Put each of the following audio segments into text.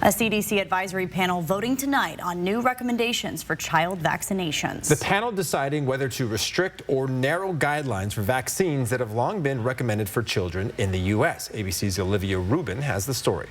A CDC advisory panel voting tonight on new recommendations for child vaccinations. The panel deciding whether to restrict or narrow guidelines for vaccines that have long been recommended for children in the U.S. ABC's Olivia Rubin has the story.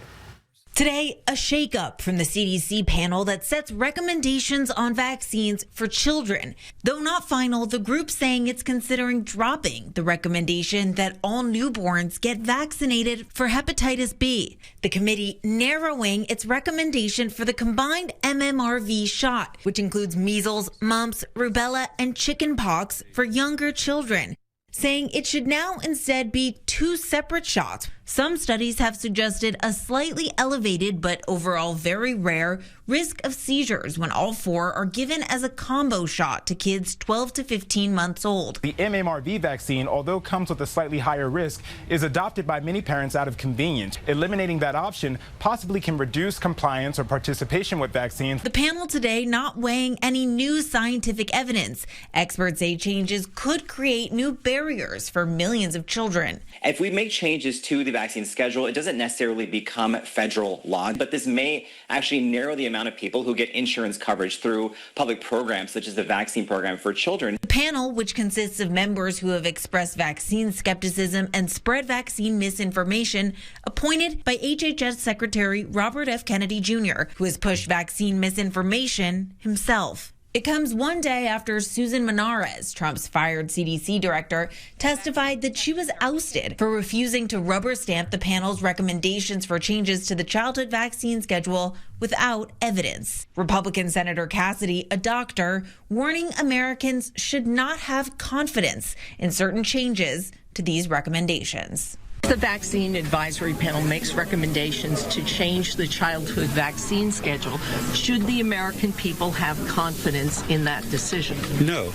Today, a shakeup from the CDC panel that sets recommendations on vaccines for children. Though not final, the group saying it's considering dropping the recommendation that all newborns get vaccinated for hepatitis B. The committee narrowing its recommendation for the combined MMRV shot, which includes measles, mumps, rubella, and chickenpox for younger children, saying it should now instead be 2 separate shots. Some studies have suggested a slightly elevated but overall very rare risk of seizures when all 4 are given as a combo shot to kids 12 to 15 months old. The MMRV vaccine, although comes with a slightly higher risk, is adopted by many parents out of convenience. Eliminating that option possibly can reduce compliance or participation with vaccines. The panel today not weighing any new scientific evidence. Experts say changes could create new barriers for millions of children. If we make changes to the vaccine schedule, it doesn't necessarily become federal law, but this may actually narrow the amount of people who get insurance coverage through public programs such as the vaccine program for children. The panel, which consists of members who have expressed vaccine skepticism and spread vaccine misinformation, appointed by HHS Secretary Robert F. Kennedy Jr., who has pushed vaccine misinformation himself. It comes one day after Susan Menares, Trump's fired CDC director, testified that she was ousted for refusing to rubber stamp the panel's recommendations for changes to the childhood vaccine schedule without evidence. Republican Senator Cassidy, a doctor, warning Americans should not have confidence in certain changes to these recommendations. The Vaccine Advisory Panel makes recommendations to change the childhood vaccine schedule. Should the American people have confidence in that decision? No.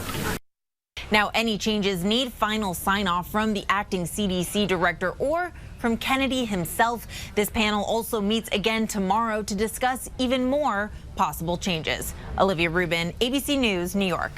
Now, any changes need final sign-off from the acting CDC director or from Kennedy himself. This panel also meets again tomorrow to discuss even more possible changes. Olivia Rubin, ABC News, New York.